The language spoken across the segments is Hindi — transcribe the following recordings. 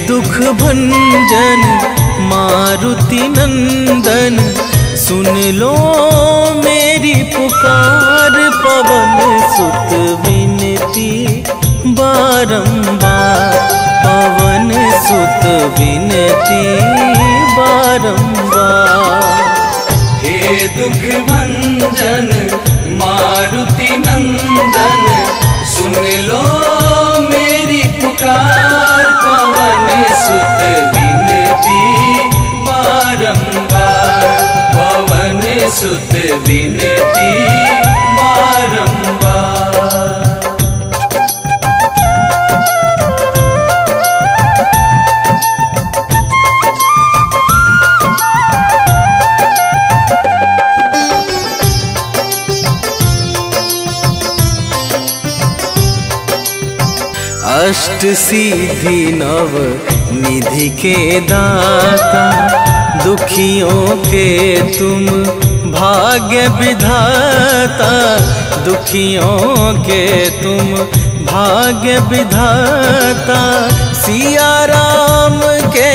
दुख भंजन मारुति नंदन, सुन लो मेरी पुकार। पवन सुत विनती बारंबार, पवन सुत विनती बारंबार। हे दुख भंजन मारुति नंदन, सुन लो मेरी पुकार। पवन सुत विनती बारंबार, पवन सुत विनती बारंबार। अष्ट सिद्धि नव निधि के दाता, दुखियों के तुम भाग्य विधाता। दुखियों के तुम भाग्य विधाता, सिया राम के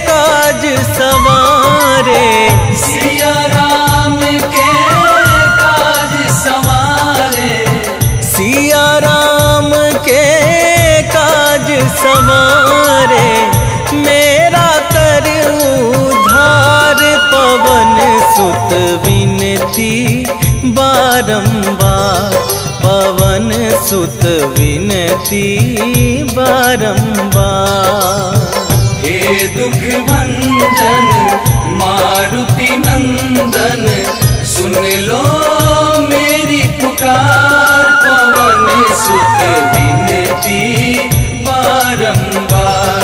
काज सवारे। सिया राम के काज सवारे, सिया राम के काज सवारे। मेरा कर उद्धार, पवन सुत विनती बारंबार, पवन सुत विनती बारंबार। हे दुख भंजन मारुति नंदन, सुन लो मेरी पुकार। पवन सुत विनती बारंबार,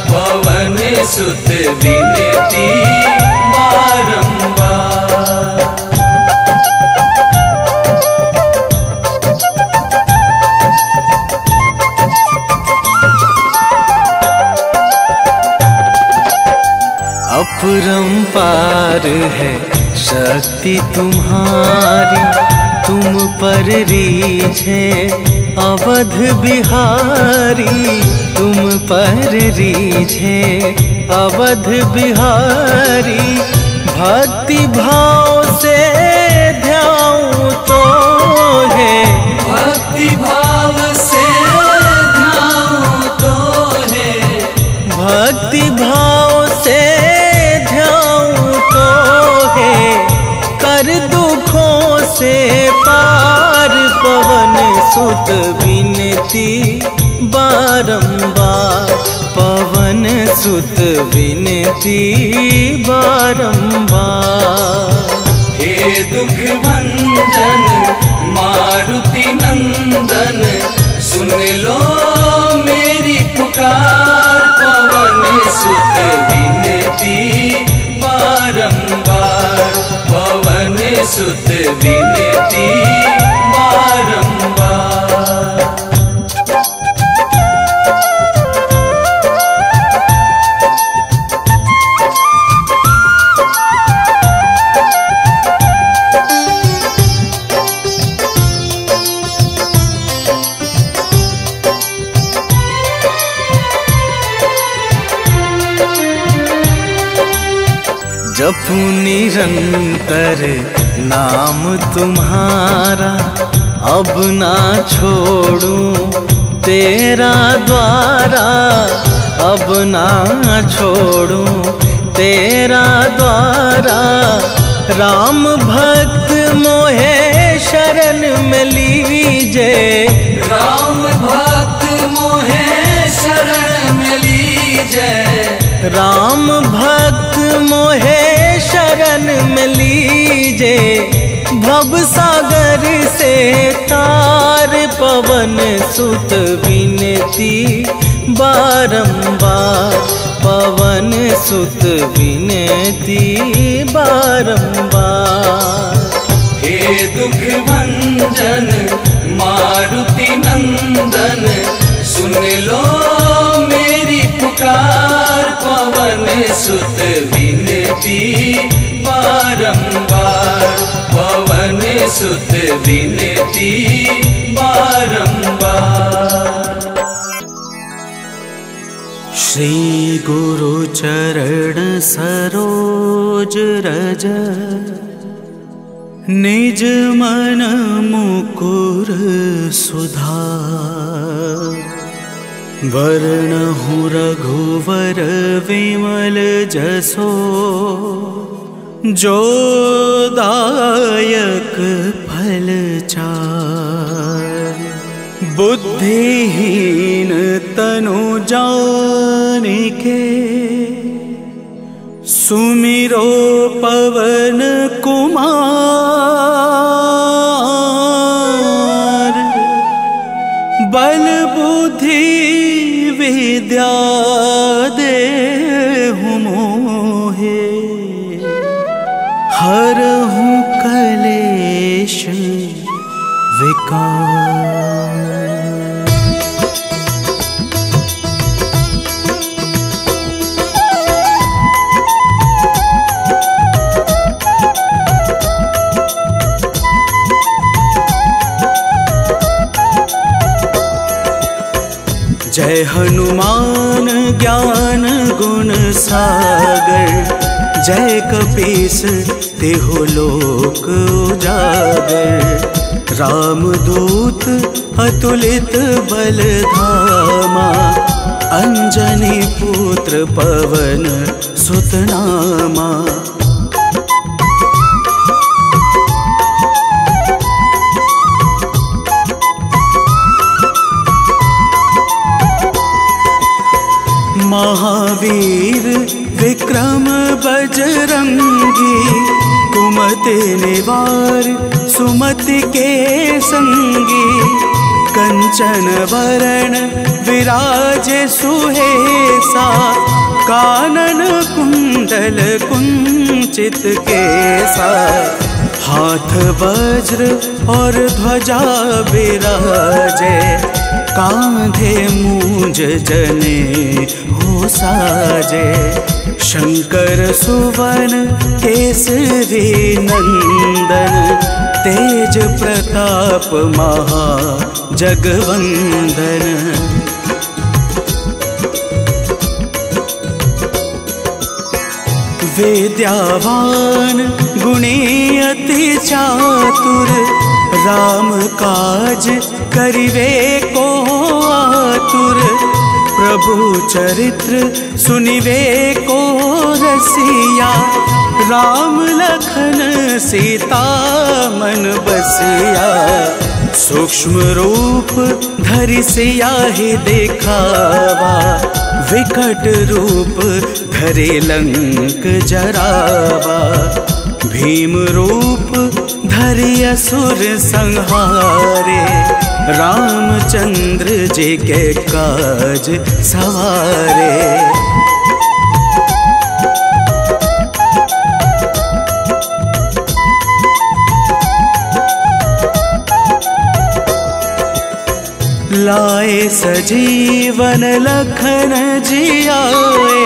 पवन सुत विनती बारंबार। अपरंपार है शक्ति तुम्हारी, तुम पर रीझे अवध बिहारी। तुम पर रीझे अवध बिहारी, भक्ति भाव से ध्याऊं तो है। भक्ति भाव से ध्याऊं तो है, भक्ति भाव से ध्याऊं तो है। कर दुखों से पार, पवन सुत विनती बारंबार, पवन सुत विनती बारंबार। हे दुख भंजन मारुति नंदन, सुन लो मेरी पुकार। पवन सुत विनती बारंबार, पवन सुत विनती बारंबार। जपू निरंतर नाम तुम्हारा, अब ना छोड़ूं तेरा द्वारा। अब ना छोड़ूं तेरा द्वारा। राम भक्त मोहे शरण में लीजे, राम भक्त मोहे शरण में लीजे। राम भक्त मोहे शरण में लीजे। भव सागर से तार, पवन सुत विनती बारंबार, पवन सुत विनती बारंबार। हे दुख भंजन मारुति नंदन, सुन लो मेरी पुकार। पवन सुत विनती बारंबार, पवन सुत विनती बारंबार। श्री गुरु चरण सरोज रज निज मन मुकुर सुधार। वरणहु रघुवर विमल जसो जो दायक फल चार। बुद्धिहीन तनु जानिके सुमिरो पवन कुमार। बल बुद्धि विद्या देहु मोहे हरहु कलेश विकार। जय हनुमान ज्ञान गुण सागर। जय कपीस तिहु लोक उजागर। रामदूत अतुलित बल धामा। अंजनी पुत्र पवन सुत नामा। महावीर विक्रम बजरंगी। कुमति निवार सुमति के संगी। कंचन वरण विराज सुहेसा। कानन कुंडल कुंचित केसा। हाथ वज्र और ध्वजा बिराजे। कांधे मूंज जने हो साजे। शंकर सुवन केसरी नंदन। तेज प्रताप महा जगवंदन। विद्यावान गुणी अति चातुर। राम काज करिवे को आतुर। प्रभु चरित्र सुनिवे को रसिया। राम लखन सीता मन बसिया। सूक्ष्म रूप धरि सियाहि दिखावा। विकट रूप धरि लंक जरावा। भीम रूप धरि असुर संहारे। रामचंद्र जी के काज सवारे। लाए सजीवन लखन जियाए।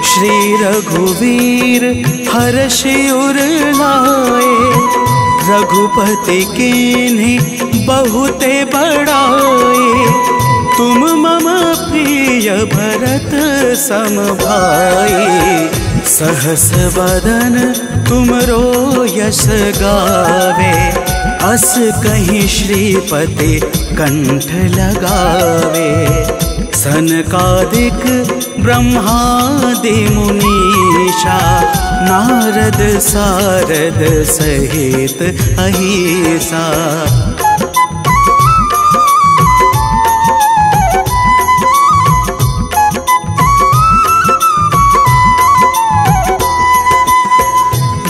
श्री रघुवीर हर्षि उर लाए। रघुपति कीन्ही बहुते बड़ाए। तुम मम प्रिय भरत सम भाई। सहस वदन तुमरो यश गावे। अस कहीं श्रीपति कंठ लगावे। सनकादिक ब्रह्मादि मुनीषा। नारद सारद सहित अहिसा।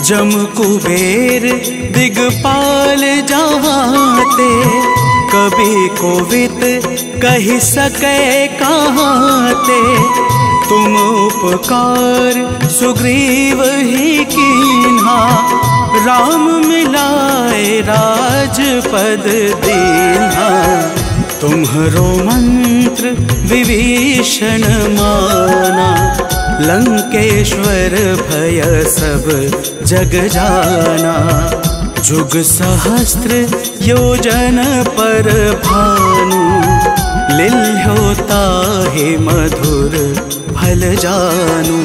जम कुबेर दिगपाल जहाते। कभी कोविद कहि सके कहाते। तुम उपकार सुग्रीव ही कीन्हा। राम मिलाए राजपद दीन्हा। तुम्हरो मंत्र विभीषण माना। लंकेश्वर भय सब जग जाना। जुग सहस्त्र योजन पर भानु। लिल्होता है मधुर फल जानू।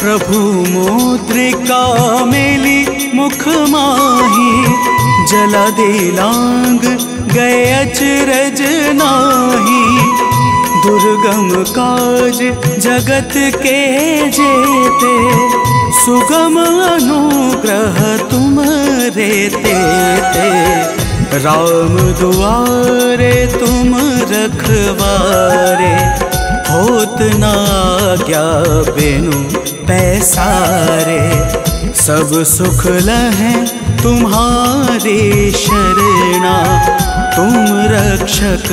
प्रभु मुद्रिका मेली मुख माही, जला दे लांग गए अचरज नाही। दुर्गम काज जगत के जेते, सुगम अनुग्रह तुमरे तेते। राम दुआरे तुम रखवारे, होत ना क्या बिनु पैसारे। सब सुख लहै तुम्हारे शरणा, तुम रक्षक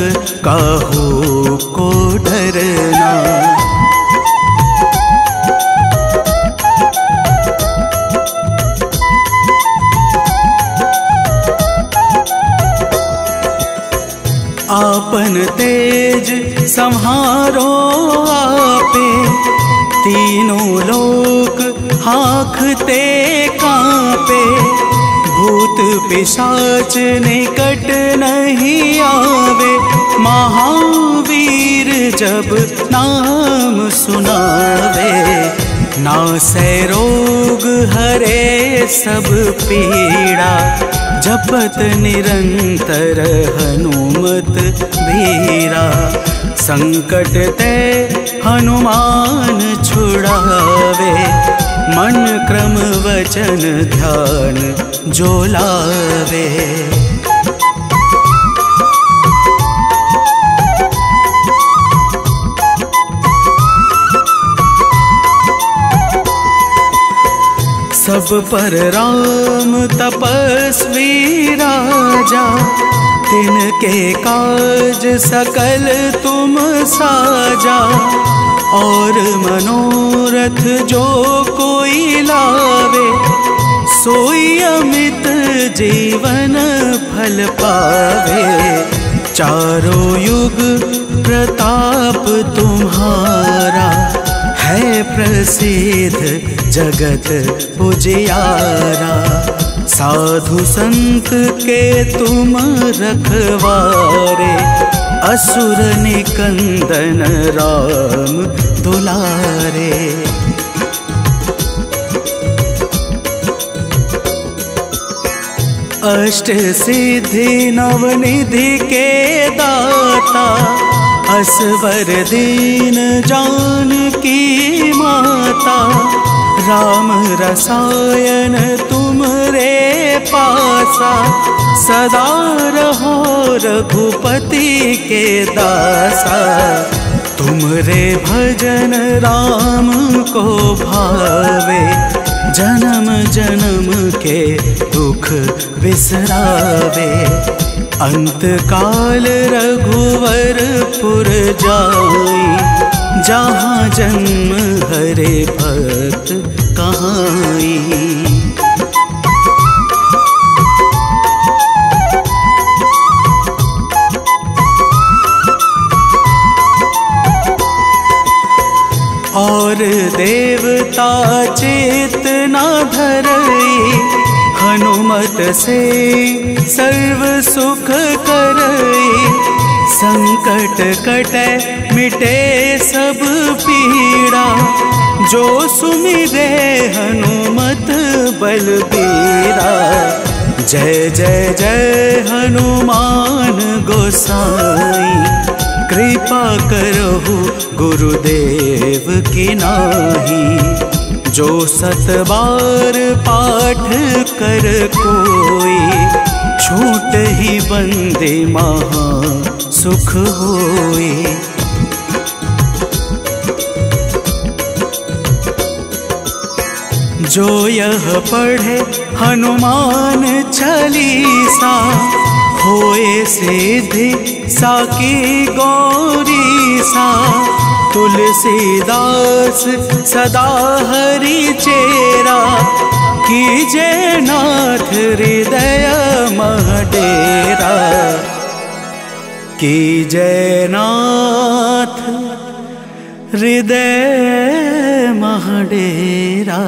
काहू को डरना। आपन तेज संहारो आपे, तीनों लोक हाँकते कांपे। भूत पिशाच निकट नहीं आवे, महावीर जब नाम सुनावे। नासै रोग हरे सब पीड़ा, जपत निरंतर हनुमत बीरा। संकट ते हनुमान छुड़ावे, मन क्रम वचन ध्यान जो लावे। सब पर राम तपस्वी राजा, तिनके काज सकल तुम साजा। और मनोरथ जो कोई लावे, सोई अमित जीवन फल पावे। चारों युग प्रताप तुम्हारा, है प्रसिद्ध जगत उजियारा। साधु संत के तुम रखवारे, असुर निकंदन राम दुलारे। अष्ट सिद्धि नवनिधि के दाता, असवर दीन जानकी माता। राम रसायन तुमरे पासा, सदा रहो रघुपति के दासा। तुमरे भजन राम को भावे, जन्म जन्म के दुख बिसरावे। अंत काल रघुवरपुर जाई, जहाँ जन्म हरे भक्त कहाई। और देवता चेतना धरई, हनुमत से सर्व सुख करई। संकट कटे मिटे सब पीड़ा, जो सुमिरे हनुमत बलबीरा। जय जय जय हनुमान गोसाई, कृपा करहु गुरुदेव की नाही। जो सत बार पाठ कर कोई, छूट ही बंदे महा सुख होई। जो यह पढ़े हनुमान चालीसा, होए सिद्धि साकी गौरी सा। तुलसीदास सदा हरि चेरा, कीजे नाथ हृदय मह डेरा। कीजे नाथ हृदय मह डेरा।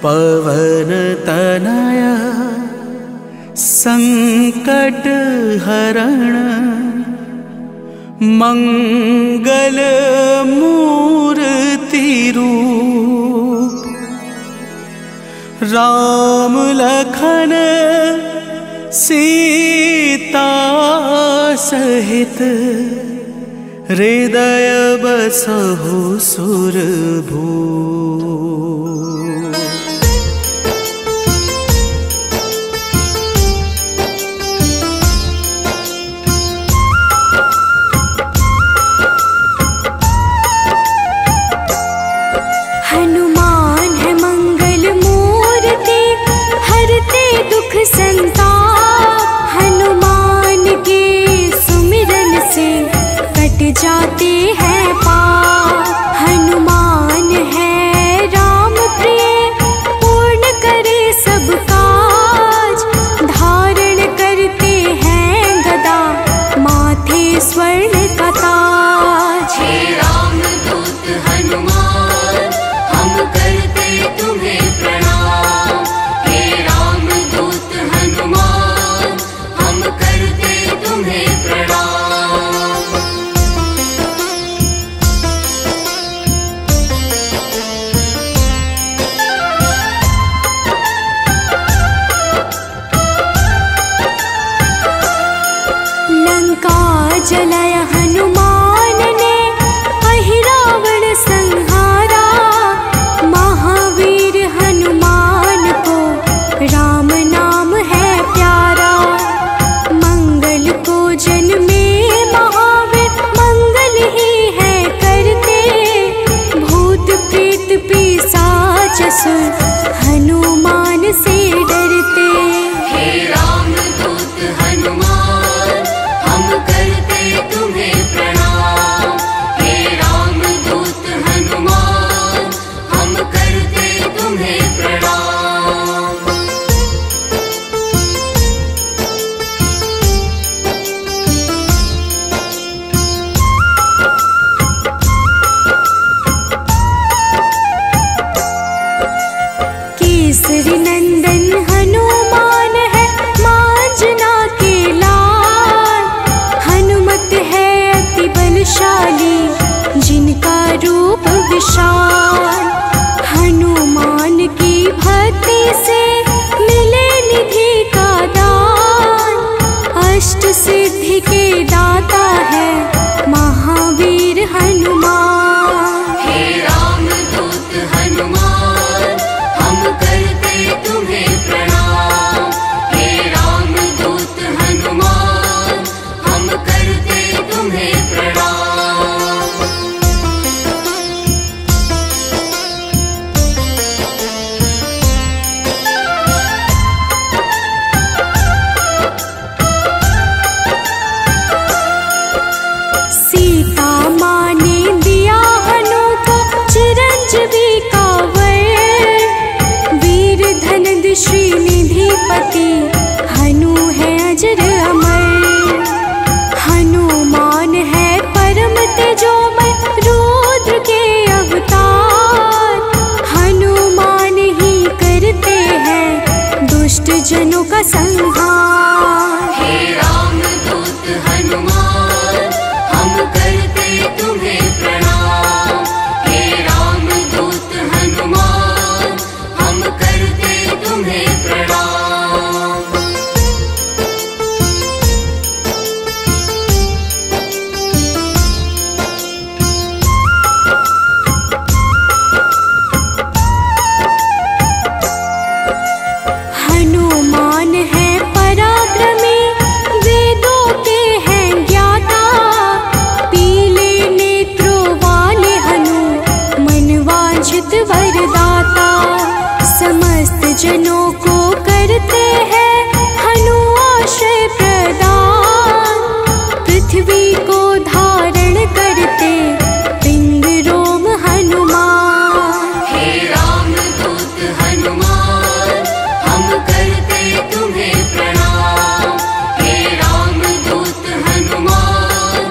पवन तनया संकट हरण मंगल मूर्ति रूप राम लखन सीता सहित हृदय बसहु सुरभूप। हनुमान है मंगल मूर्ति हरते दुख संताप। हनुमान के सुमिरन से कट जाते हैं पाप। हनुमान है राम प्रिय पूर्ण करे सब काज। धारण करते हैं गदा माथे स्वर्ण का ताज। हे राम दूत हनुमान हम करते तुम्हें प्रणाम। हे राम दूत हनुमान हम करते तुम्हें प्रणाम। लंका जलाया हनुमान ने अहिरावण संहारा। महावीर हनुमान को राम नाम है प्यारा। मंगल को जन्मे महावीर मंगल ही है करते। भूत प्रेत पिशाच असुर हनुमान से डरते। हे राम दूत हनुमान हम करते तुम्हें प्रणाम। हे राम दूत हनुमान हम करते तुम्हें प्रणाम। केसरी नंदन हनुमान है मांजना के लाल। हनुमत है अति बलशाली जिनका रूप विशाल। हनुमान की भक्ति से मिले निधि का दान। अष्ट सिद्धि के दाता है महावीर हनुमान। हे राम दूत हनुमान हम करते तुम्हें प्रणाम। हे राम दूत हनुमान हम करते तुम्हें प्रणाम। सीता माँ ने दिया हनु को चिरंजीवी का वर। वीर धनद श्रीनिधिपति हनु है अजर अमर। हनुमान है परम तेजोमय रुद्र के अवतार। हनुमान ही करते हैं दुष्ट जनों का संहार। हे राम दूत हनुमान हम करते तुम्हें प्रणाम। हे राम दूत हनुमान हम करते तुम्हें प्रणाम। हनुमान है पराक्रमी वेदों के हैं ज्ञाता। पीले नेत्रों वाले हनु मनवांछित वरदाता। समस्त जनों को करते हैं हनु आश्रय प्रदान। पृथ्वी को धारण करते पिंड रोम हनुमान। हे राम दूत हनुमान हम करते तुम्हें प्रणाम। हे राम दूत हनुमान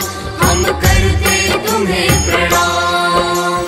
हम करते तुम्हें प्रणाम।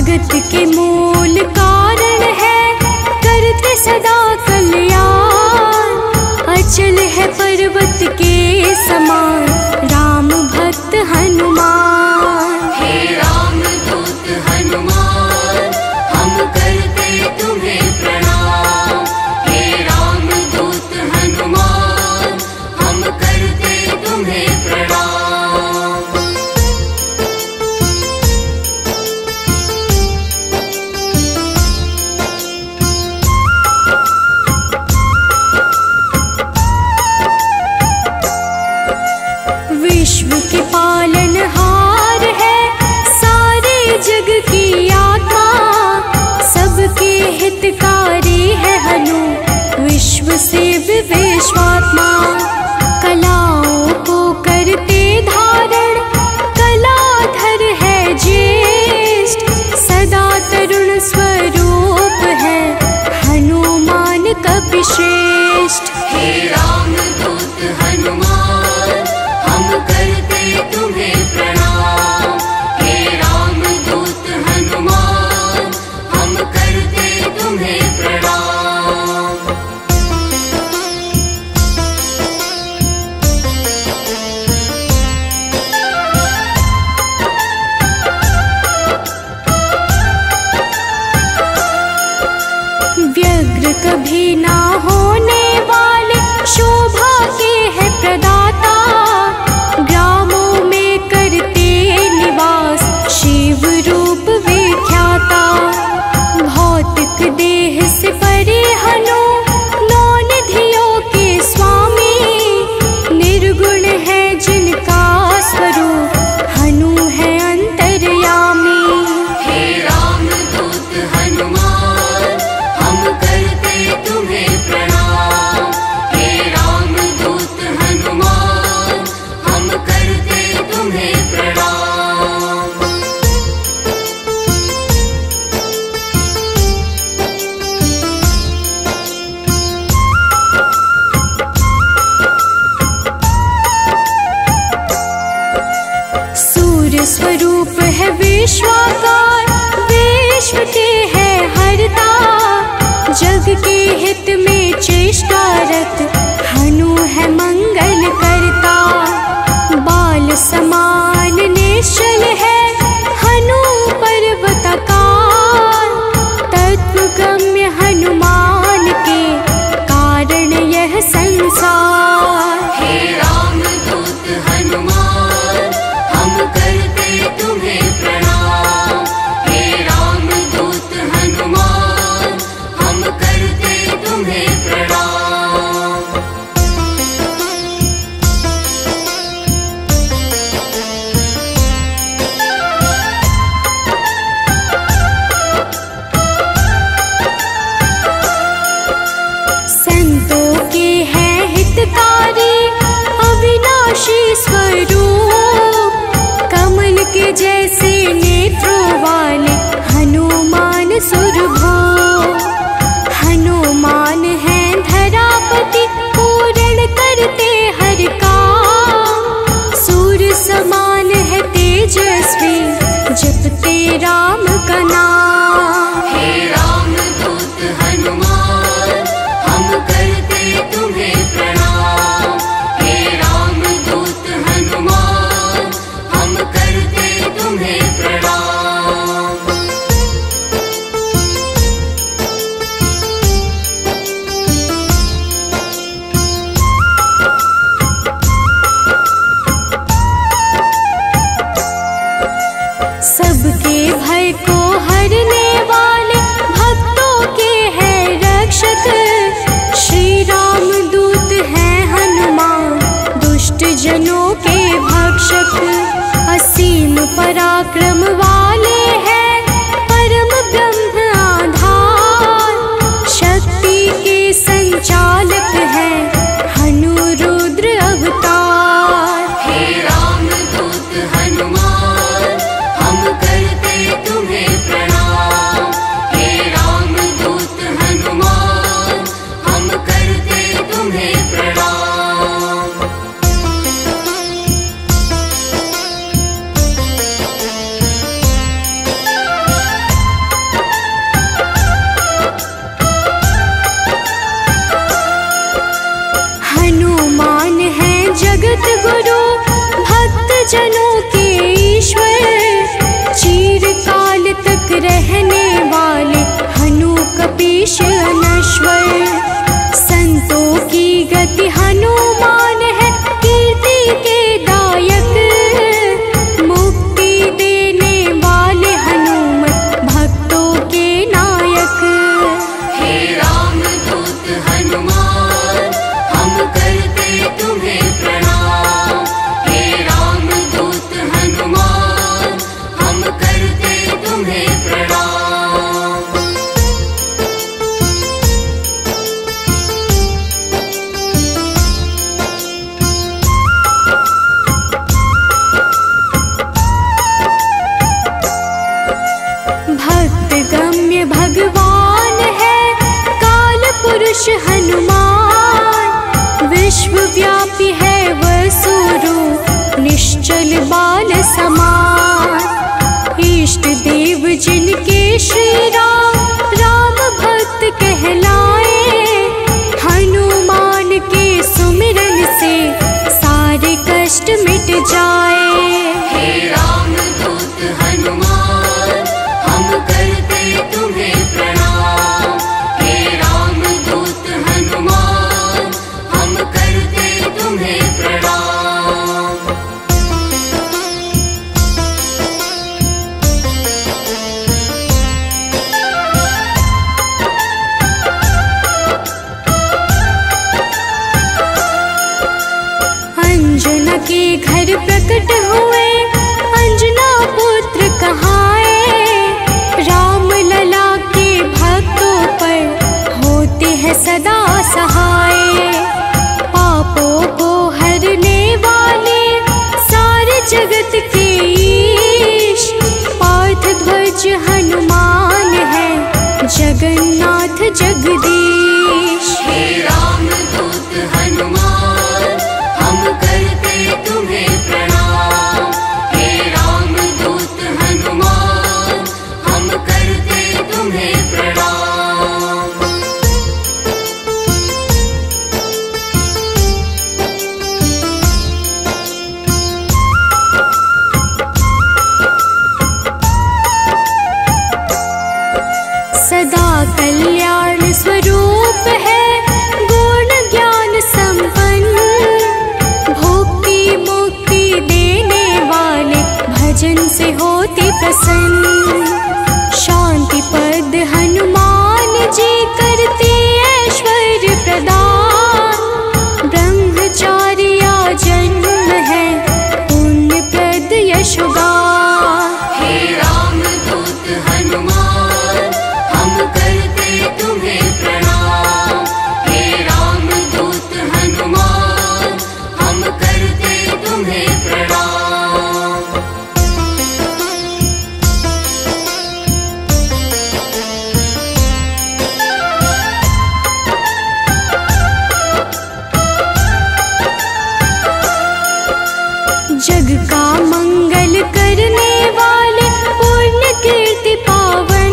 जगत के मूल कारण है, करते सदा कल्याण। अचल है पर्वत के समान, राम भक्त हनुमान। हे राम दूत हनुमान, हम करते तुम्हें प्रणाम। हे राम दूत हनुमान, हम करते तुम्हें प्रणाम। विश्व के पालनहार है, सारे जग की आत्मा। सबके हितकारी है हनु, विश्व से विश्वात्मा। कलाओं को करते धारण, कलाधर है ज्येष्ठ। सदा तरुण स्वरूप है, हनुमान कपिश्रेष्ठ। हे राम दूत हनुमान, हम करते तुम्हें प्रणाम। हे राम दूत हनुमान, हम करते तुम्हें प्रणाम। व्यग्र कभी ना होने वाले, शोभा के है प्रदाता। ग्रामों में करते निवास, शिव रूप विख्याता। भौतिक देह से परे हनु, नौ निधियों के स्वामी। निर्गुण है जिनका स्वरूप, हनु है अंतर्यामी। हे राम दूत हनुमान, हम करते तुम्हें प्रणाम। हे राम दूत हनुमान, हम करते तुम्हें प्रणाम। सूर्य स्वरूप है विश्वाकार, विश्व के है हरता। जग के हित में चेष्टारत, हनु है मंगल करता। बाल समान निश्चल है, हनु पर्वताकार। तत्वगम्य हनुमान के, कारण यह संसार। हे राम दूत हनुमान, हम करते तुम्हें प्रणाम। हे राम दूत हनुमान, हम करते तुम्हें प्रणाम। संतों के हैं हितकारी, अविनाशी स्वरूप। कमल के जैसे नेत्रों वाले, हनुमान सुरभो। हनुमान है धरापति, पूर्ण करते हर काम। सूर्य समान है तेजस्वी, जपते राम का नाम। हे राम दूत हनुमान, हम करते तुम्हें प्रणाम। हे राम दूत हनुमान, हम करते तुम्हें प्रणाम। सबके भय को हरने वाले, भक्तों के हैं रक्षक। श्री राम दूत हैं हनुमान, दुष्ट जनों के भक्षक। असीम पराक्रम वाले हैं, परम ब्रह्म आधार। शक्ति के संचालक हैं, हनु रुद्र अवतार। हे राम दूत हनुमान, हम करते तुम्हें प्रणाम। हे राम दूत हनुमान, ईश अनश्वर। संतों की गति हनुमान है, कीर्ति के दायक। मुक्ति देने वाले हनुमत भक्तों के नायक। हे राम दूत हनुमान, हम करते तुम्हें प्रणाम। हे राम दूत हनुमान, हम करते तुम्हें प्रणाम। भक्त गम्य भगवान है काल पुरुष हनुमान। विश्वव्यापी है वसुरूप, निश्चल बाल समान। इष्ट देव जिनके श्री राम, राम भक्त कहलाए। हनुमान के सुमिरन से सारे कष्ट मिट जाए। हे राम दूत हनुमान, हम करते तुम्हें प्रणाम। हे राम दूत हनुमान, हम करते तुम्हें प्रणाम। अंजना के घर प्रकट हुए, अंजना पुत्र कहाए। राम लला के भक्तों पर होते हैं सदा सहाय। पापों को हरने वाले सारे जगत के ईश। पार्थ ध्वज हनुमान है, जगन्नाथ जगदीश। हे राम दूत हनुमान, हम करते तुम्हें प्रणाम। हे राम दूत हनुमान, हम करते तुम्हें प्रणाम। सदा कल्याण स्वरूप है, गुण ज्ञान संपन्न। भुक्ति मुक्ति देने वाले भजन से होते प्रसन्न। शांति पद हनुमान जी करते ऐश्वर्य प्रदान। ब्रह्मचार्या जन्म है, पुण्य प्रद यशोगान। हे राम दूत हनुमान, हम करते तुम्हें प्रणाम। हे राम दूत हनुमान, हम करते तुम्हें प्रणाम। जग का मंगल करने वाले, पुण्य कीर्ति पावन।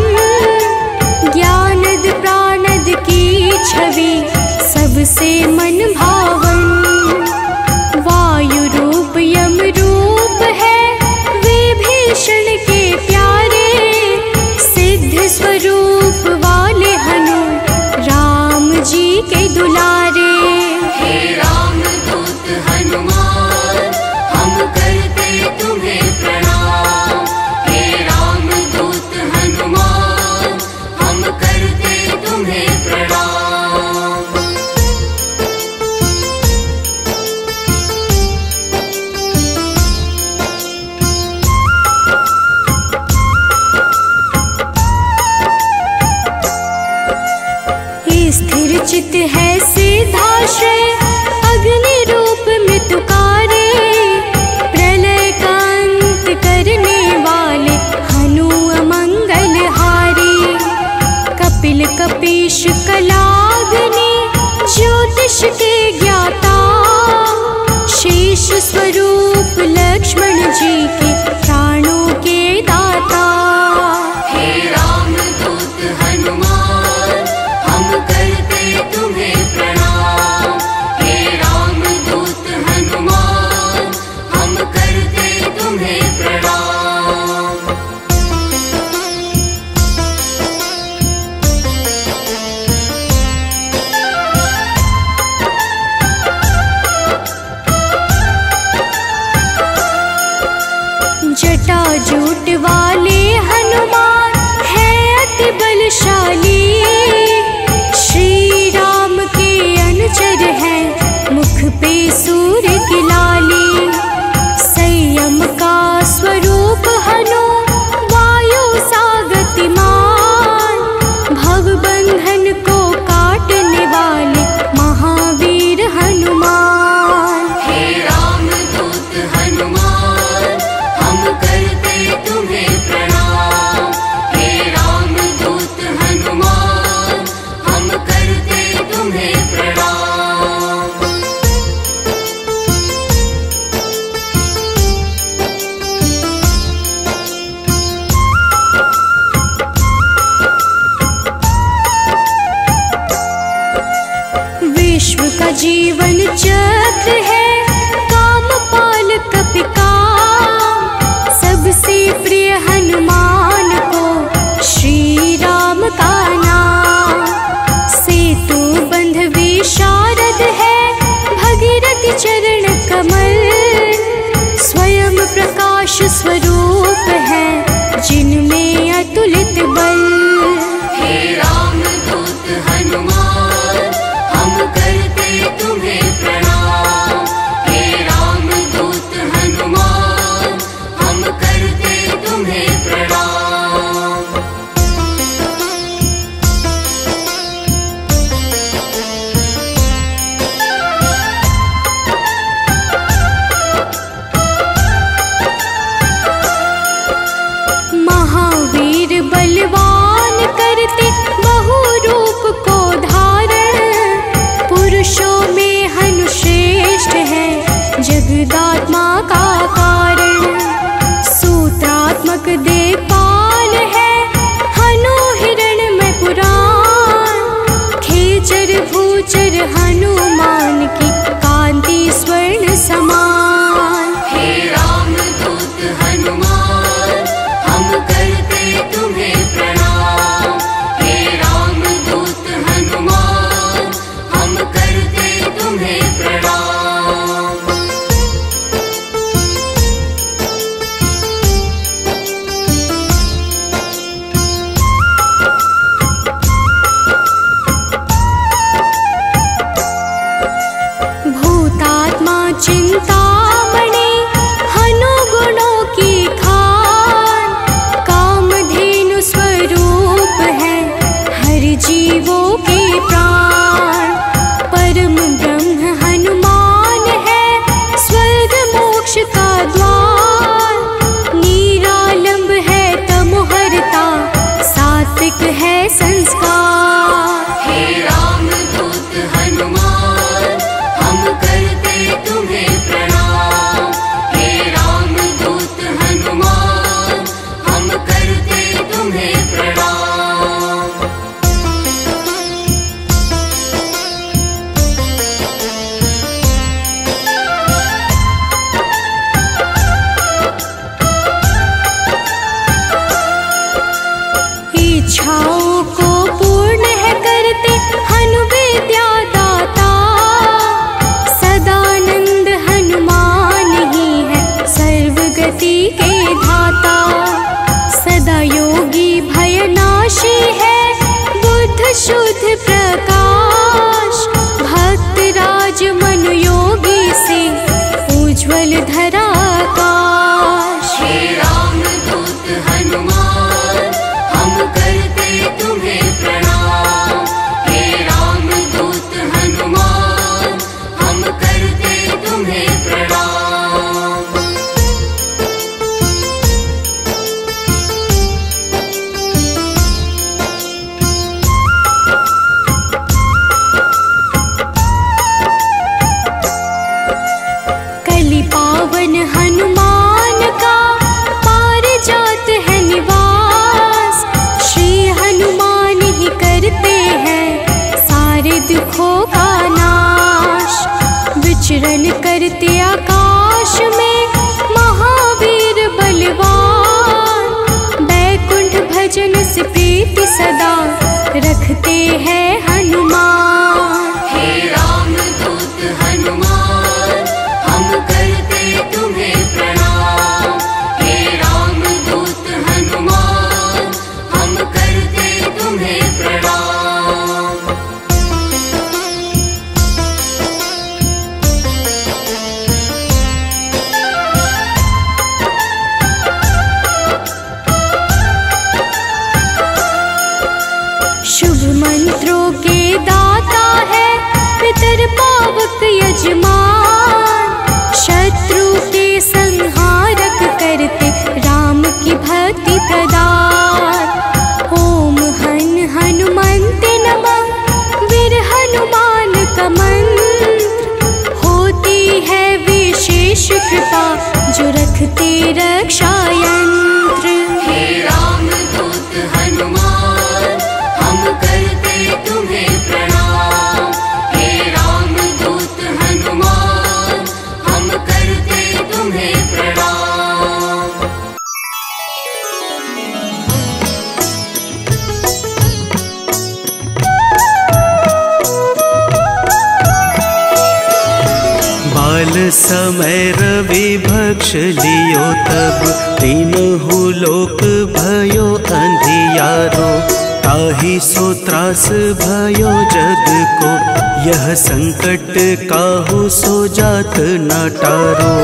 जीवन चक्र है, कामपाल कपिकाम। सबसे प्रिय हनुमान को श्री राम का नाम। सेतु बंध विशारद है, भगीरथ चरण कमल। स्वयं प्रकाश स्वरूप है, जिनमें अतुलित बल। हे राम दूत हनुमान, हम करते तुम्हें प्रणाम। हे राम दूत हनुमान, हम करते तुम्हें प्रणाम। महावीर बलवान करते बहु रूप को धारण। पुरुषों में हनुश्रेष्ठ है, जगदात्मा का कारण। सूत्रात्मक देवपाल है, हनु हिरण में पुराण। खेचर भूचर हनुमान की, कांति स्वर्ण समान। हे राम दूत हनुमान, हम करते तुम्हें प्रणाम। हे राम दूत हनुमान, हम करते तुम्हें प्रणाम। भूतात्मा चिंतामणि, हनु गुणों की खान। कामधेनु स्वरूप है, हर जीवों के प्राण। परम ब्रह्म हनुमान है, स्वर्ग मोक्ष का द्वार। निरालंब है तमोहरता, सात्विक है संस्कार। हे राम दूत हनुमान, हम करते तुम्हें प्रणाम। हे राम दूत हनुमान, हम करते तुम्हें प्रणाम। इच्छाओं को पूर्ण है करते हनु विद्या दाता। सदानंद हनुमान ही है, सर्वगति के धाता। सदा योगी भयनाशी है, बुद्ध शुद्ध प्रकाश। भक्त राज मनु योगी से, उज्ज्वल धरा आकाश। हे राम दूत हनुमान, हम करते तुम्हें प्रणाम। हे राम दूत हनुमान, हम करते तुम्हें प्रणाम। कलि पावन हनुमान का, पारिजात है निवास। श्री हनुमान ही करते हैं, सारे दुखों का नाश। विचरण करते आकाश में, महावीर बलवान। बैकुंठ भजन से प्रीति सदा, रखते हैं हनुमान। हे राम दूत हनुमान, हम करते तुम्हें प्रणाम। हे राम दूत हनुमान, हम करते तुम्हें प्रणाम। शुभ मंत्रों के दाता है, पितर पावक यजमान। समय रवि भक्ष लियो तब तीनहु लोक भयो अंधियारो। ताहि सो त्रास भयो जग को यह संकट काहू सो जात न टारो।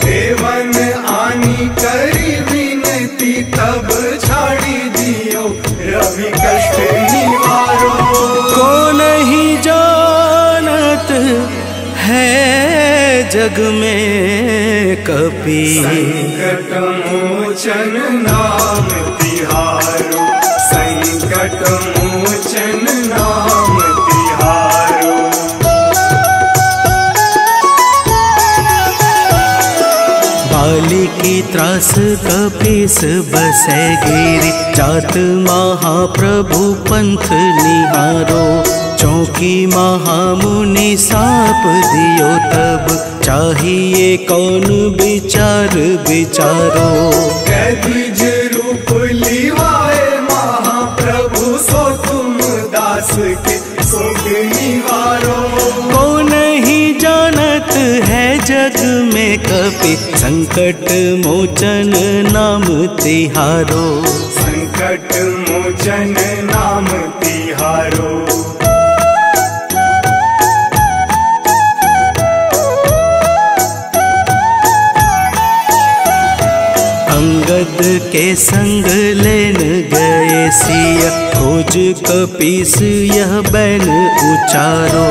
देवन आनी करी विनती तब छाड़ी दियो रवि कष्ट निवारो। को नहीं जानत है जग में कपि संकट मोचन नाम तिहारो। संकट मोचन नाम तिहारो। बाली की त्रास कपीस बसै गिरी। जात महाप्रभु पंथ निहारो। चौकी महामुनि साप दियो तब चाहिए कौन विचार विचारो। कैदिज रूप लिवाए महाप्रभु सो तुम दास के शोक निवारो। को नहीं जानत है जग में कपि संकट मोचन नाम तिहारो। संकट मोचन नाम तिहारो। अंगद के संग लेन गए सिया। खोज कपीस यह बैन उचारो।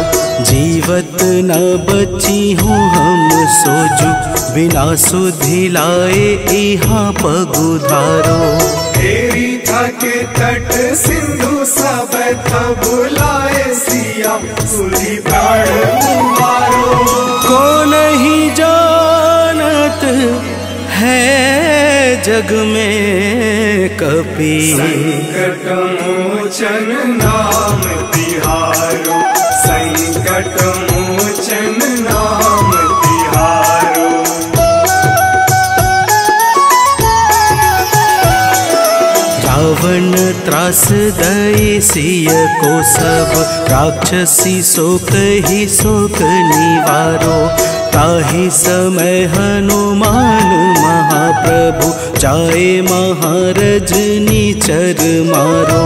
जीवत न बची हूँ हम सोजू बिना सुधि लाए यहाँ पगुधारो। तेरी थके तट सिंधु सब तब बुलाए सिया सुधि प्राण उबारो। को नहीं जानत है जग में कपि संकट मोचन नाम तिहारो। संकट मोचन नाम तिहारो। रावण त्रास दई सिय को सब राक्षसी शोक ही शोक निवारो। ताहि समय हनुमान महाप्रभु जाए महारजनी चर मारो।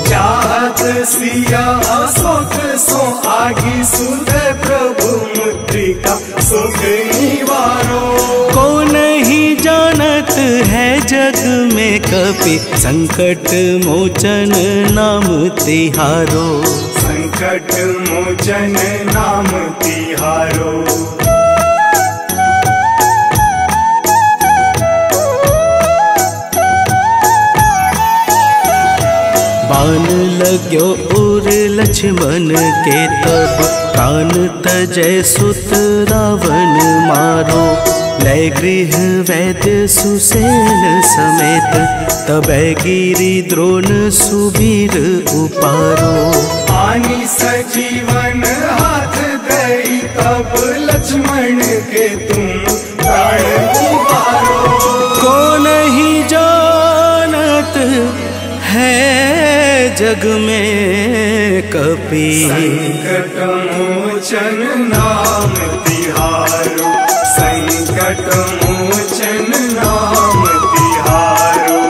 चाहत सिया अशोक सो आगी सुधे प्रभु मुद्रिका शोक निवारो। को नहीं जानत है जग में कपि संकट मोचन नाम तिहारो। संकट मोचन नाम तिहारो। बाण लाग्यो उर लक्ष्मण के तब प्राण तजय सुत रावण मारो। लय गृह वैद्य सुसेन समेत तबै गिरि द्रोण सुबीर उपारो। आनी सजीवन हाथ दई तब लक्ष्मण के तुम प्राण उबारो। को नहीं जानत है जग में कपि संकट मोचन नाम तिहारो। संकट मोचन नाम तिहारो।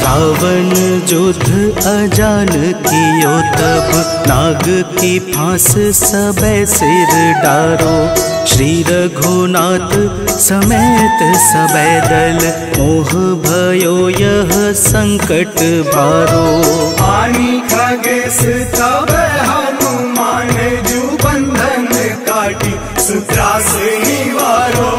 रावण युद्ध अजान कियो तब नाग की फांस सबे सिर डारो। श्री रघुनाथ समेत सबे दल मोह भयो यह संकट भारो। आनी खगेश तब हनुमान जू बंधन काटी सुत्रास निवारो।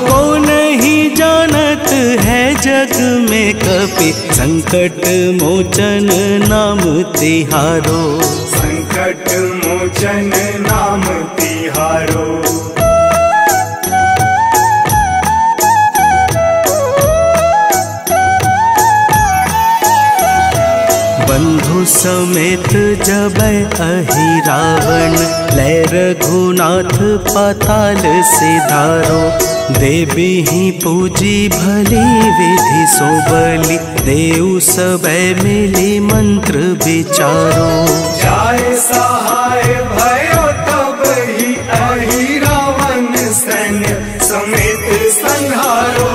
को नहीं जानत है जग में कपि संकट मोचन नाम तिहारो। संकट मोचन नाम तिहारो। बंधु समेत जबै अहि रावण लय रघुनाथ पाताल सिधारो। देवी ही पूजी भली विधि सो बलि देऊ सबे मिली मंत्र विचारो। जाय सहाय भयो तब ही अहि रावण सैन्य समेत संहारो।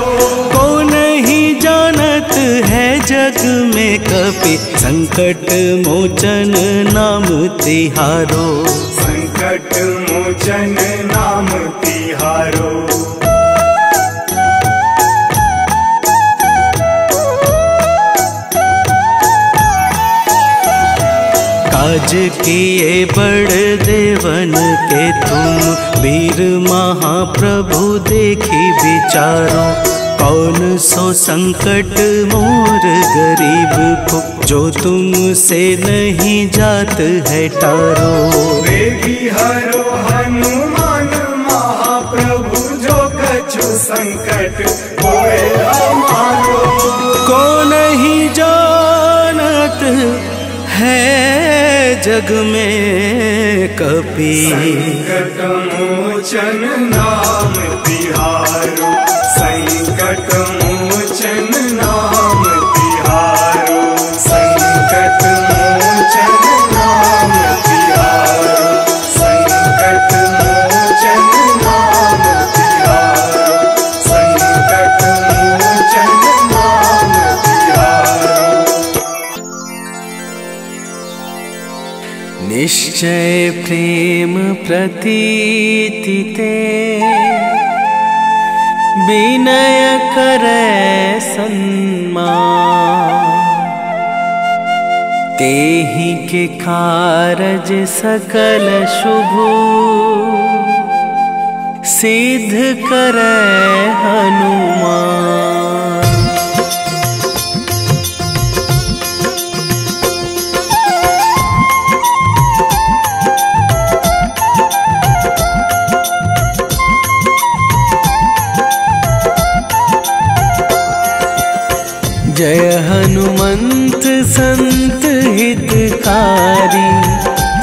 को नहीं जानत है जग में कपि संकट मोचन नाम तिहारो। संकट मोचन नाम तिहारो। काज किए बड़ देवन के तुम वीर महाप्रभु देखी विचारो। कौन सो संकट मोर गरीब को जो तुमसे नहीं जात है टारो। वेगी हरो हनुमान महाप्रभु जो कछु संकट होए हमारो। को नहीं जानत है जग में कपि संकट मोचन नाम तिहारो। संकट मोचन नाम तिहारो। संकट मोचन नाम तिहारो। संकट मोचन नाम तिहारो। संकट मोचन नाम तिहारो। निश्चय प्रेम प्रतीति ते विनय करे सन्मान। तेहि के कारज सकल शुभ सिद्ध करे हनुमान। जय हनुमंत संत हितकारी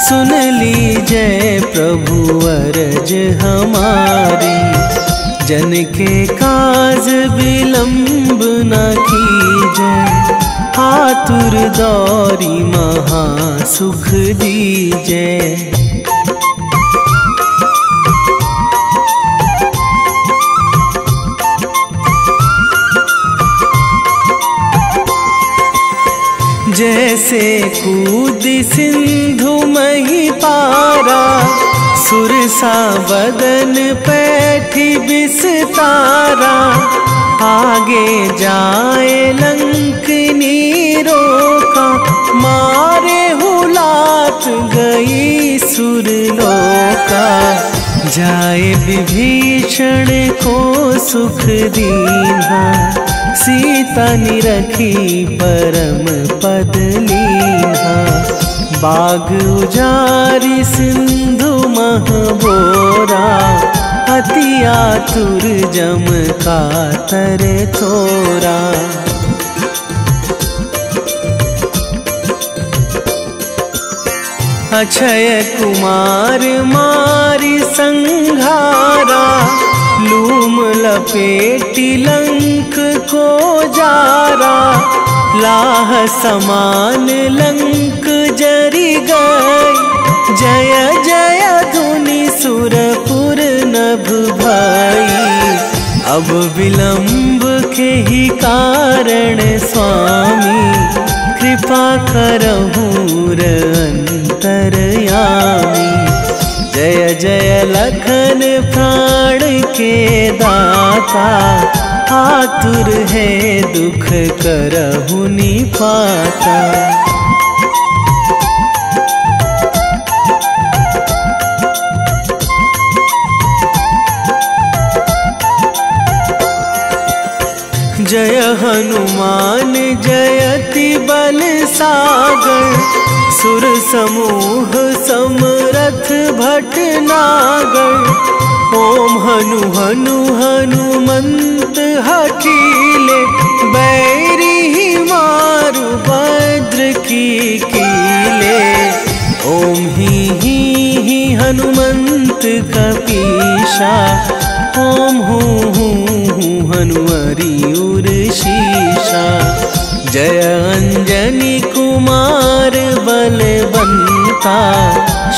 सुन लीजय प्रभु अरज हमारी। जन के काज विलंब न कीजय आतुर दौरी महा सुख दीजय। जैसे कूद सिंधु मही पारा सुरसा बदन पैठी बिस्तारा। आगे जाए लंकनी रोका मारे हुलात गई सुरलोका। जाए विभीषण को सुख दीन्हा सीता निरखी परम पद लीन्हा। बाग उजारी सिंधु महबोरा अति आतुर जम कातर थोरा। अक्षय कुमार मारी संघारा लूम लपेटी लंक को जारा। लाह समान लंक जरी गई जय जय धुनि सुरपुर नभ भई। अब विलंब के ही कारण स्वामी कृपा करहु अंतरयामी। जय जय लखन प्राण के दाता आतुर है दुख करहु निपाता। जय हनुमान जयति बल सागर सुर समूह समरथ भटनागर। ओम हनु हनु हनुमंत हठीले बैरी ही मारु भद्र की कीले। ओम ही हनुमंत कपीशा ओम हूँ हनुमरी उर शीशा। जय अंजनी कुमार बलवंता,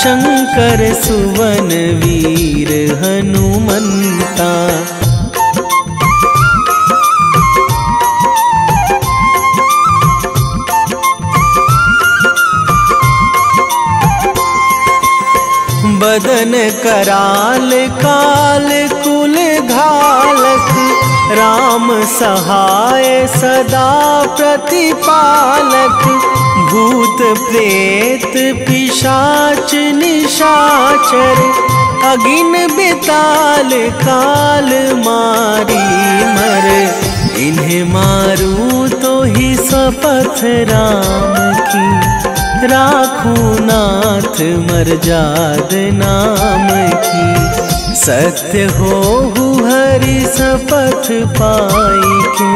शंकर सुवन वीर हनुमंता। बदन कराल काल कुल घालक, राम सहाय सदा प्रतिपालक। भूत प्रेत पिशाच निशाचर, अगिन बिताल काल मारी मर। इन्हें मारूं तो ही शपथ राम की, राखूं नाथ मर्याद नाम की। सत्य हो हरि शपथ पाई के,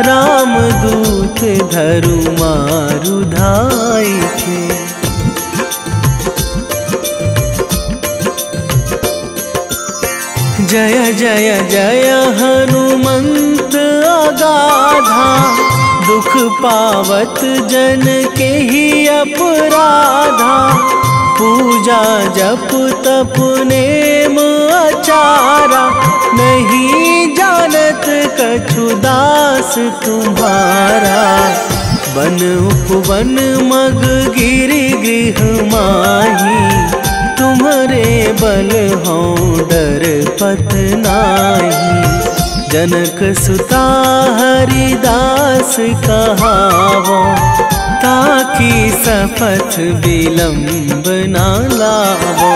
राम दूत धरु मारु धाई के। जय जय जय हनुमंत अगाधा, दुख पावत जन के ही अपराधा। पूजा जप तप नेम आचारा, नहीं जानत कछु दास तुम्हारा। बन उपवन मग गिरि गृह माही, तुम्हारे बल हो डर पत नाही। जनक सुता हरिदास कहावो, ताकि शपथ विलंब ना लावो।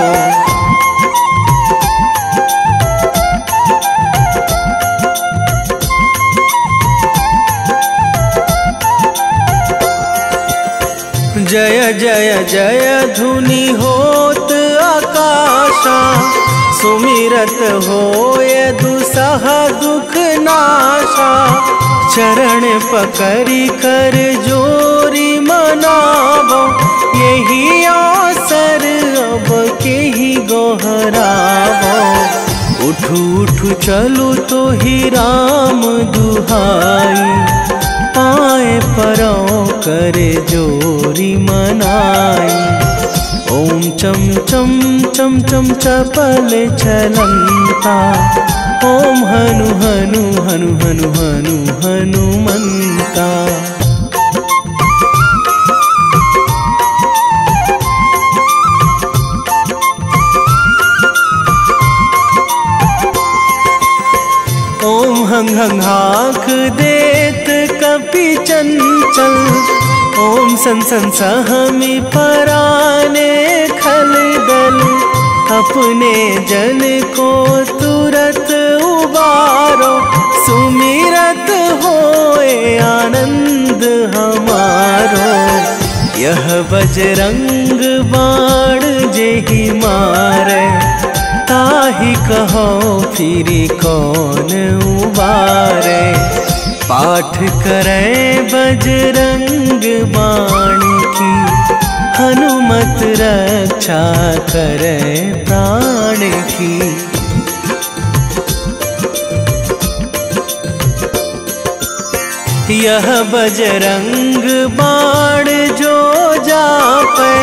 जय जय जय धुनि होत आकाशा, सुमिरत होय दुसह दुख नाशा। चरण पकड़ी कर जोरी मनावो, यही अवसर अब के ही गोहरावो। उठू उठू चलू तो ही राम दुहाई, पाए परो करे जोरी मनाई। ओम चम चम चम चम चपल चलंता, ओम हनु हनु हनु हनु हनु हनुमंता। ओम हंग हंग हाक देत कपि चंचल, ओम सन सन सहमी पराने खल दल। अपने जन को तुरत उबारो, सुमिरत होए आनंद हमारो। यह बजरंग बाण जेहि मारे, ताहि कहो फिरि कौन उबारे। पाठ करें बजरंग बाण की, हनुमत रक्षा करें प्राण की। यह बजरंग बाण जो जापे,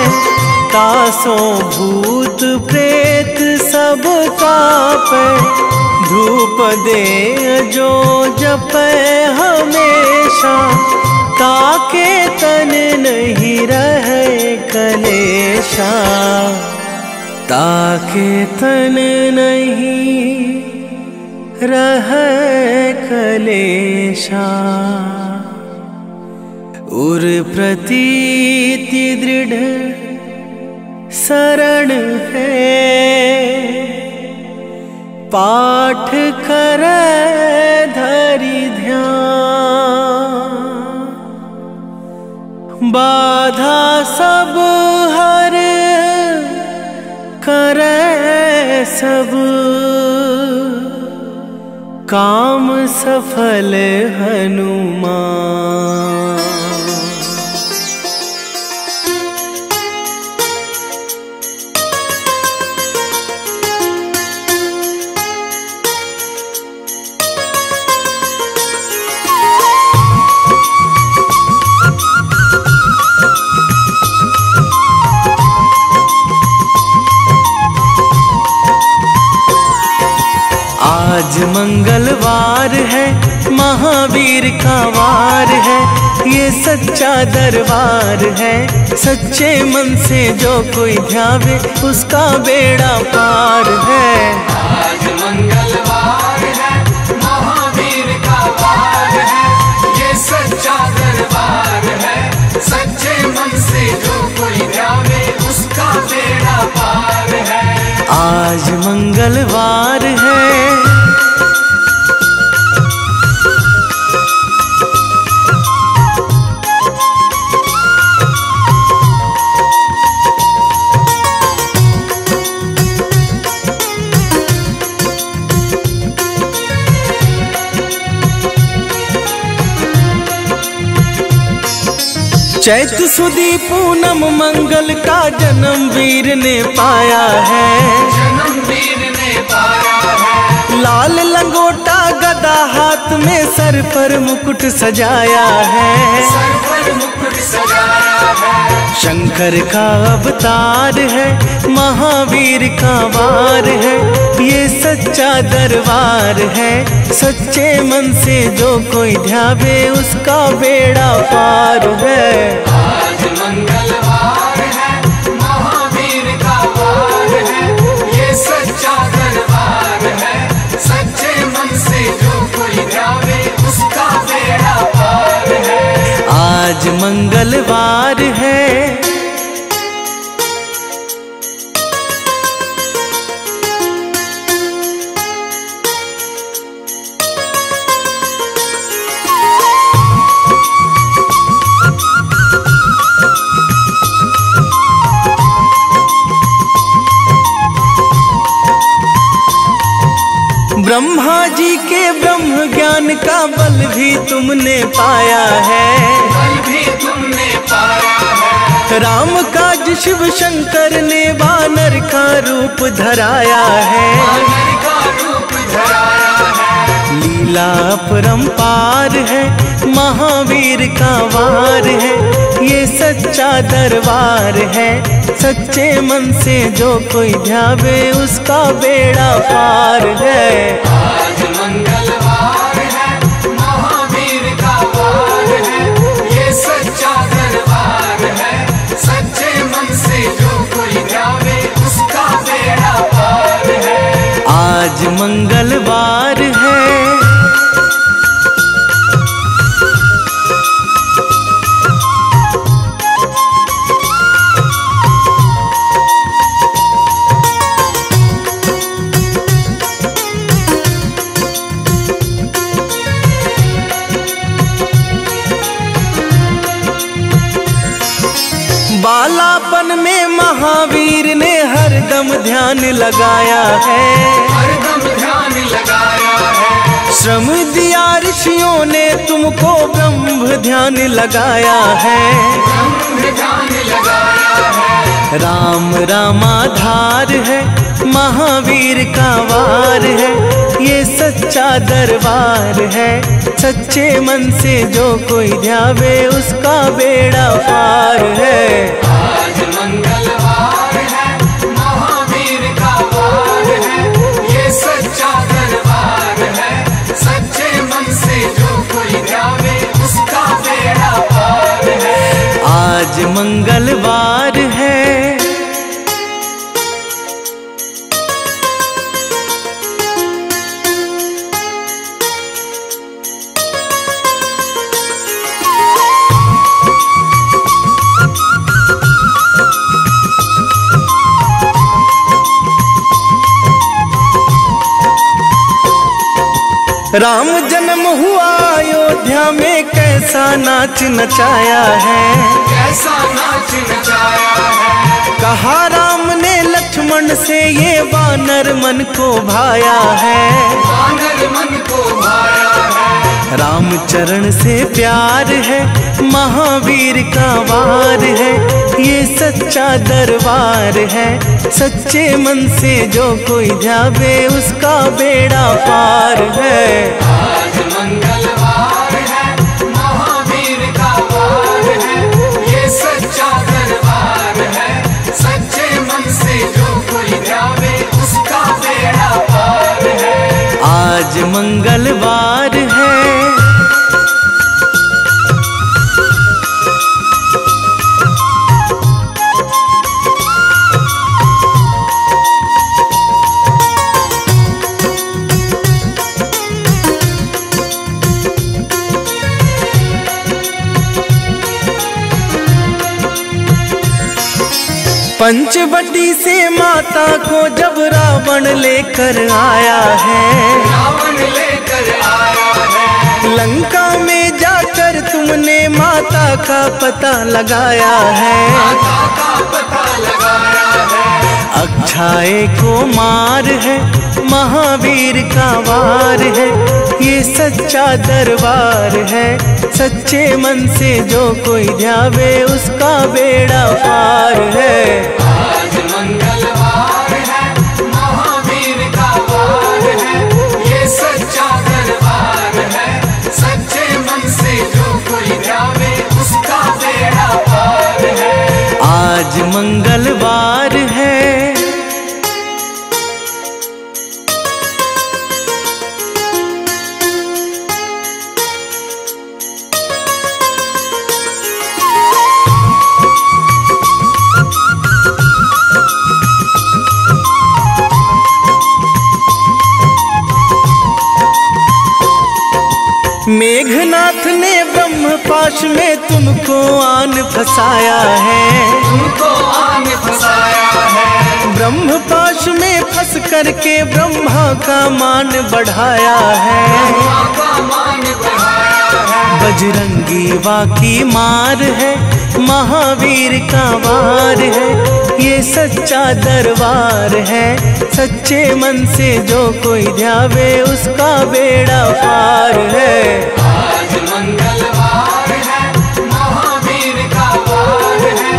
तासों भूत प्रेत सब कापे। धूप दे जो जपे हमेशा, ताके तन नहीं रहे कलेशा। ताके तन नहीं रहे कलेशा। उर प्रतीति दृढ़ शरण है, पाठ करे धरि ध्यान। बाधा सब हर करे सब, काम सफल हनुमान। मंगलवार है, महावीर का वार है, ये सच्चा दरबार है। सच्चे मन से जो कोई ध्यावे उसका बेड़ा पार है। आज मंगलवार है, महावीर का वार है, ये सच्चा दरबार है। सच्चे मन से जो कोई ध्यावे उसका बेड़ा पार है। आज मंगलवार है। चैत सुदी पूनम मंगल का जन्म वीर ने पाया है। जन्म वीर ने पाया है। लाल लंगोटा गदा हाथ में, सर पर मुकुट सजाया है। सर पर मुकुट सजाया है। शंकर का अवतार है, महावीर का वार है, ये सच्चा दरबार है। सच्चे मन से जो कोई ध्यावे उसका बेड़ा पार है। आज मंगलवार है, महावीर का वार है, ये सच्चा दरबार है। सच्चे मन से जो कोई ध्यावे उसका बेड़ा पार है। आज मंगलवार है। ब्रह्मा जी के ब्रह्म ज्ञान का बल भी तुमने पाया है। बल भी तुमने पाया है। राम काज शिव शंकर ने वानर का रूप धराया है। वानर का रूप धराया है। लीला अपरंपार है, महावीर का वार है, ये सच्चा दरबार है। सच्चे मन से जो कोई ध्यावे उसका बेड़ा पार है। आज मंगलवार है, महावीर का वार है, ये सच्चा दरबार है। सच्चे मन से जो कोई ध्यावे उसका बेड़ा पार है। आज मंगलवार है। बालापन में महावीर ने हरदम ध्यान लगाया है। हरदम ध्यान लगाया है। श्रम दिया ऋषियों ने तुमको, ब्रह्म ध्यान लगाया है। ब्रह्म ध्यान लगाया है। राम रामाधार है, महावीर का वार है, ये सच्चा दरबार है। सच्चे मन से जो कोई ध्यावे उसका बेड़ा पार है। आज मंगलवार है, महावीर का वार है, ये सच्चा दरबार है। सच्चे मन से जो कोई ध्यावे उसका बेड़ा पार है। आज मंगलवार है। राम जन्म हुआ अयोध्या में, कैसा नाच नचाया है। कैसा नाच नचाया है। कहा राम ने लक्ष्मण से, ये वानर मन को भाया है। वानर मन को भाया है। राम चरण से प्यार है, महावीर का वार है, ये सच्चा दरबार है। सच्चे मन से जो कोई ध्यावे उसका बेड़ा पार है। आज मंगलवार है, महावीर का वार है, ये सच्चा दरबार है। सच्चे मन से जो कोई ध्यावे उसका बेड़ा पार है। आज पंचवटी से माता को जब रावण लेकर आया है, रावण लेकर आया है, लंका में जाकर तुमने माता का पता लगाया है। माता का पता लगाया है, अक्षय को मार है, महावीर का वार है, ये सच्चा दरबार है। सच्चे मन से जो कोई ध्यावे उसका बेड़ा पार है। आज मंगलवार है, महावीर का वार है, ये सच्चा दरबार है। सच्चे मन से जो कोई ध्यावे उसका बेड़ा पार है। आज मंगलवार है, मेघनाथ ने ब्रह्मपाश में तुमको आन फंसाया है, तुमको आन फंसाया है, ब्रह्मपाश में फंस करके ब्रह्मा का मान बढ़ाया है। ब्रह्मा का मान बढ़ाया है, बजरंगी वाकी मार है, महावीर का वार है, ये सच्चा दरबार है। सच्चे मन से जो कोई ध्यावे उसका बेड़ा पार है। आज मंगलवार है, महावीर का वार है,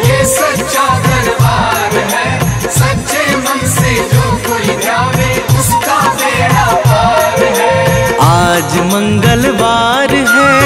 ये सच्चा दरबार है। सच्चे मन से जो कोई ध्यावे उसका बेड़ा पार है। आज मंगलवार है।